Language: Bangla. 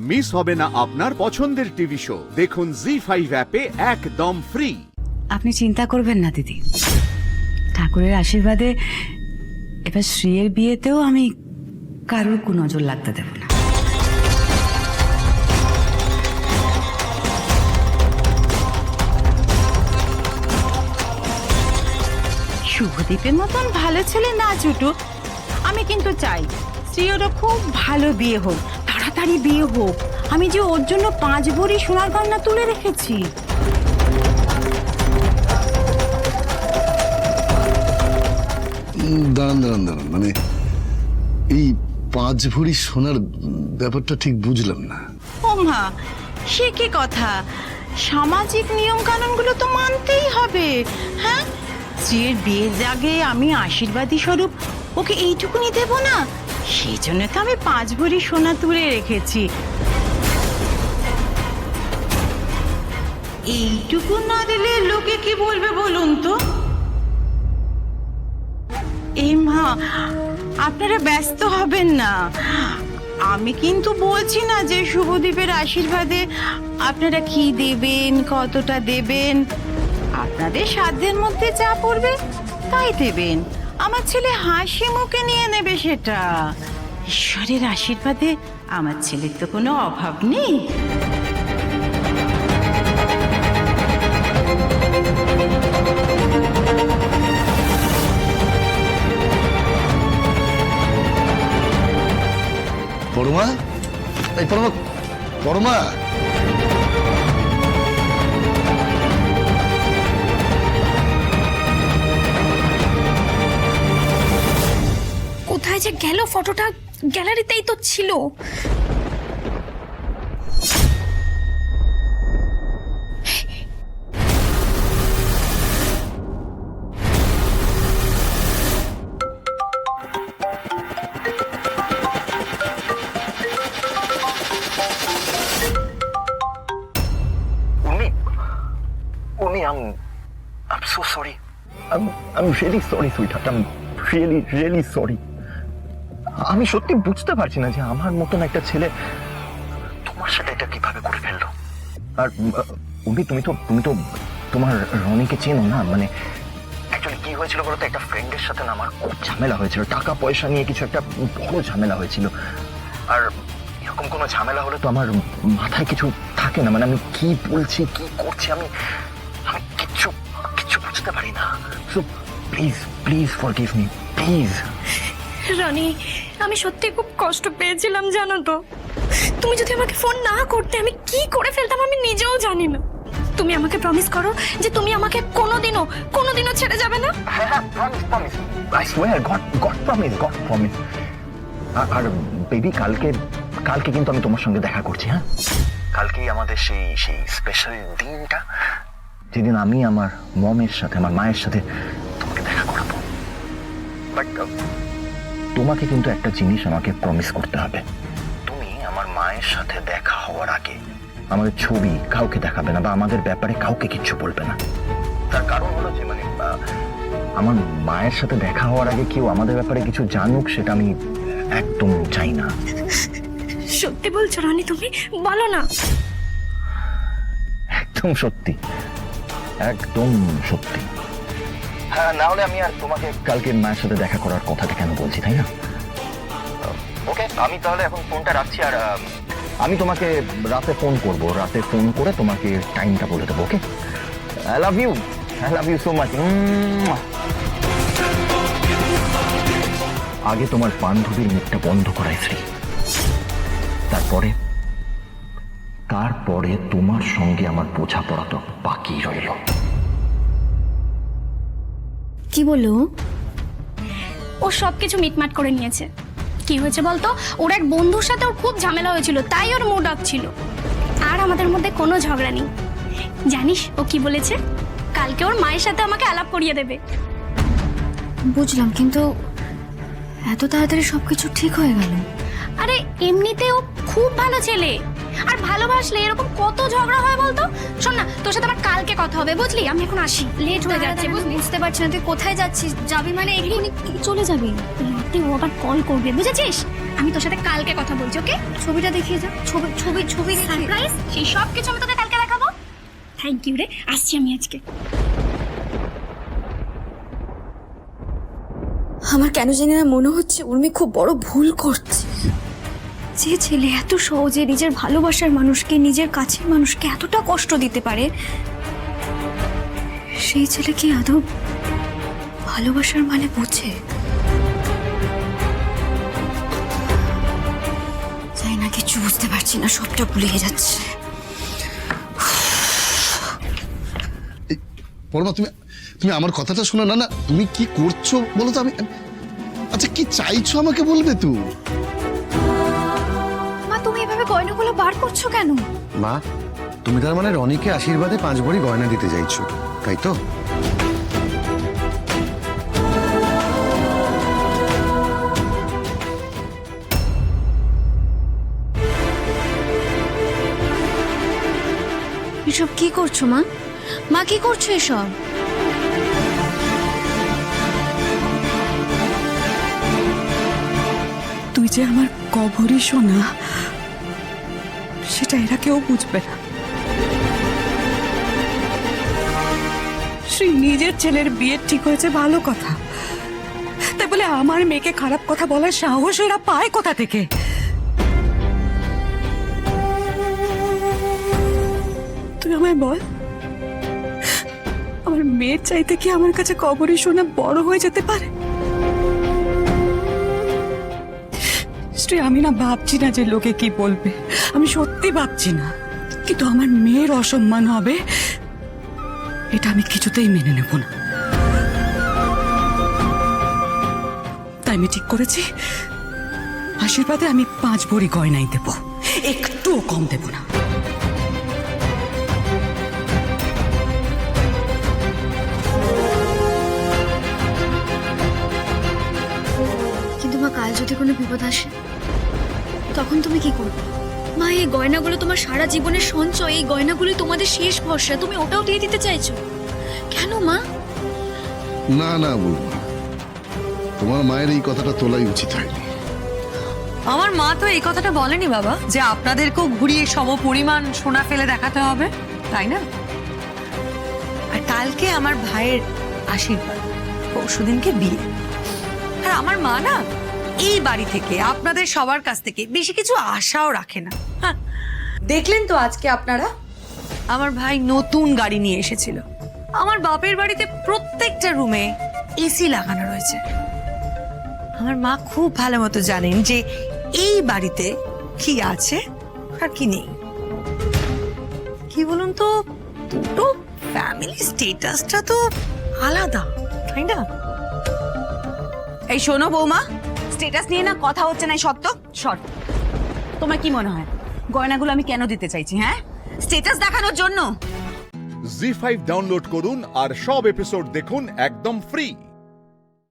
মিস হবে না আপনার পছন্দের টিভি শো। দেখুন জি5 অ্যাপে একদম ফ্রি। আপনি চিন্তা করবেন না দিদি, ঠাকুরের আশীর্বাদে এবার শ্রীয়ের বিয়েতেও আমি কারোর কুনজর লাগতে দেব না। শুভদীপের মতন ভালো ছেলে না জুটুক, আমি কিন্তু চাই শ্রীয়রও খুব ভালো বিয়ে হোক, তাড়াতাড়ি বিয়ে হোক। আমি যে ওর জন্য 5 ভরি সোনার গয়না তুলে রেখেছি। দাঁড়ান দাঁড়ান দাঁড়ান, মানে এই 5 ভরি সোনার ব্যাপারটা ঠিক বুঝলাম না। ও মা, সে কি কথা! সামাজিক নিয়ম কানুনগুলো তো মানতেই হবে। হ্যাঁ, স্ত্রীর বিয়ের আগে আমি আশীর্বাদী স্বরূপ ওকে এইটুকুনি দেব না? সেই জন্য তো আমি 5 ভরি সোনা তুলে রেখেছি। এইটুকু না দিলে লোকে কি বলবে বলুন তো? এই মা, আপনারা ব্যস্ত হবেন না। আমি কিন্তু বলছি না যে শুভদীপের আশীর্বাদে আপনারা কি দেবেন, কতটা দেবেন। আপনাদের সাধ্যের মধ্যে যা পড়বে তাই দেবেন। আমার ছেলে হাসি মুখে নিয়ে নেবে সেটা। ঈশ্বরের আশীর্বাদে আমার ছেলের তো কোনো অভাব নেই। পরমা, এই পরমা, পরমা, কোথায় যে গেল ফটোটা? গ্যালারিতেই তো ছিল। I'm so sorry. I'm really sorry, sweetheart. I'm really sorry. আমি সত্যি বুঝতে পারছি না যে আমার মতন একটা ছেলে তোমার সাথে এটা কিভাবে করে ফেললো। আর তুমি তো তোমার রনিকে চেনো না? মানে অ্যাকচুয়ালি কি হয়েছিল বলতো, একটা ফ্রেন্ডের সাথে না আমার খুব ঝামেলা হয়েছিল, টাকা পয়সা নিয়ে কিছু একটা বড় ঝামেলা হয়েছিল। আর এরকম কোনো ঝামেলা হলে তো আমার মাথায় কিছু থাকে না, মানে আমি কি বলছি কি করছি আমি কিচ্ছু বুঝতে পারি না। So please forgive me, please. Rony, আমি সত্যি খুব কষ্ট পেয়েছিলাম জানো তো। তুমি যদি আমাকে ফোন না করতে আমি কি করে ফেলতাম আমি নিজেও জানি না। তুমি আমাকে প্রমিস করো যে তুমি আমাকে কোনোদিনও ছেড়ে যাবে না। হ্যাঁ, promise, I swear, God promise. আর বেবি, কালকে কিন্তু আমি তোমার সঙ্গে দেখা করছি। হ্যাঁ, কালকেই আমাদের সেই স্পেশাল দিনটা, যেদিন আমি আমার আমার মায়ের সাথে তোমাকে দেখা করাবো। বাট তোমাকে কিন্তু একটা জিনিস আমাকে প্রমিস করতে হবে। তুমি আমার মায়ের সাথে দেখা হওয়ার আগে আমাদের ছবি কাউকে দেখাবে না বা আমাদের ব্যাপারে কাউকে কিচ্ছু বলবে না। তার কারণ হলো যে মানে আমার মায়ের সাথে দেখা হওয়ার আগে কেউ আমাদের ব্যাপারে কিছু জানুক, সেটা আমি একদম চাই না। সত্যি বলছো রনি? তুমি বলো না। একদম সত্যি। হ্যাঁ, না হলে আমি আর তোমাকে কালকে মায়ের সাথে দেখা করার কথাটা কেন বলছি, তাই না? ওকে, আমি তাহলে এখন ফোনটা রাখছি। আর আমি তোমাকে রাতে ফোন করবো, রাতে ফোন করে তোমাকে টাইমটা বলে দেবো। Okay, I love you so much. আগে তোমার বান্ধবীর মুখটা বন্ধ করাই শ্রী, তারপরে তোমার সঙ্গে আমার বোঝাপড়া তো বাকি রইল। কি বলো? ও সবকিছু মিটমাট করে নিয়েছে। কি হয়েছে বলতো? ওর এক বন্ধুর সাথে ওর খুব ঝামেলা হয়েছিল, তাই ওর মুড অফ ছিল। আর আমাদের মধ্যে কোনো ঝগড়া নেই। জানিস ও কি বলেছে? কালকে ওর মায়ের সাথে আমাকে আলাপ করিয়ে দেবে। বুঝলাম, কিন্তু এত তাড়াতাড়ি সবকিছু ঠিক হয়ে গেল? আরে এমনিতে ও খুব ভালো ছেলে, আর ভালোবাসলে এরকম কত ঝগড়া হয় বলতো। শোন না, তোর সাথে আমার কালকে কথা হবে, বুঝলি? আমি এখন আসি, লেট হয়ে যাচ্ছে। বুঝতে পারছি না তুই কোথায় যাচ্ছিস। যাবি মানে এক্ষুনি চলে যাবি? রাতে ও আবার কল করবে, বুঝেছিস? আমি তোর সাথে কালকে কথা বলছি, ওকে? ছবিটা দেখিয়ে যা। ছবি সারপ্রাইজ, সেই সব কিছু আমি তোকে কালকে দেখাবো। থ্যাংক ইউ রে, আসছি আমি আজকে। আমার কেন জানি না মনে হচ্ছে উর্মি খুব বড় ভুল করছে। যে ছেলে এত সহজে নিজের ভালোবাসার মানুষকে, নিজের কাছের মানুষকে এতটা কষ্ট দিতে পারে, সেই ছেলে কি আদৌ ভালোবাসার মানে বোঝে? যাই না, কিছু বুঝতে পারছি না, সবটা ভুলিয়ে যাচ্ছে। পরমা, তুমি আমার কথাটা শোনো না। না, তুমি কি করছো বলো তো? আচ্ছা, কি চাইছো আমাকে বলবে তো? মা, তুমি এভাবে গয়নাগুলো বার করছো কেন? মা, তুমি তার মানে রনিকে আশীর্বাদে 5 ভরি গয়না দিতে চাইছো, তাই তো? এসব কি করছো মা? মা, কি করছো এসব? তুই যে আমার কবরই সোনা, সেটা এরা কেউ বুঝবে না। শ্রী নিজের ছেলের বিয়ে ঠিক হয়েছে, ভালো কথা, তাই বলে আমার মেয়েকে খারাপ কথা বলার সাহস এরা পায় কোথা থেকে? তুই আমায় বল, আমার মেয়ের চাইতে কি আমার কাছে কবরই সোনা বড় হয়ে যেতে পারে? শ্রী, আমি না ভাবছি না যে লোকে কি বলবে, আমি সত্যি ভাবছি না, কিন্তু আমার মেয়ের অসম্মান হবে এটা আমি কিছুতেই মেনে নেব না। তাই আমি ঠিক করেছি, আশীর্বাদে আমি 5 ভরি গয়নাই দেব, একটুও কম দেব না। কিন্তু মা, কাল যদি কোনো বিপদ আসে তখন তুমি কি করবে? মা, এই গয়নাগুলো তোমার সারা জীবনের সঞ্চয়, এই গয়নাগুলো তোমাদের শেষ ভরসা, তুমি ওটাও দিয়ে দিতে চাইছো কেন মা? না না বলবো, তোমার মায়ের এই কথাটা তোলাই উচিত হয়নি। আমার মা তো এই কথাটা বলেনি বাবা, যে আপনাদেরকেও ঘুরিয়ে সম পরিমাণ সোনা ফেলে দেখাতে হবে, তাই না? আর কালকে আমার ভাইয়ের আশীর্বাদ, পরশুদিনকে বিয়ে। আর আমার মা না এই বাড়ি থেকে, আপনাদের সবার কাছ থেকে বেশি কিছু আশাও রাখে না। হ্যাঁ, দেখলেন তো আজকে আপনারা, আমার ভাই নতুন গাড়ি নিয়ে এসেছিল। আমার বাপের বাড়িতে প্রত্যেকটা রুমে এসি লাগানো রয়েছে। আমার মা খুব ভালো মতো জানেন যে এই বাড়িতে কি আছে আর কি নেই। কি বলুন তো, দুটো ফ্যামিলি স্ট্যাটাসটা তো আলাদা, তাই না? এই শোনো বৌমা, স্ট্যাটাস নিয়ে না কথা হচ্ছে না, সত্য শর্ট। তোমার কি মনে হয় গয়নাগুলো আমি কেন দিতে চাইছি? হ্যাঁ, স্ট্যাটাস দেখানোর জন্য? জি5 ডাউনলোড করুন আর সব এপিসোড দেখুন একদম ফ্রি।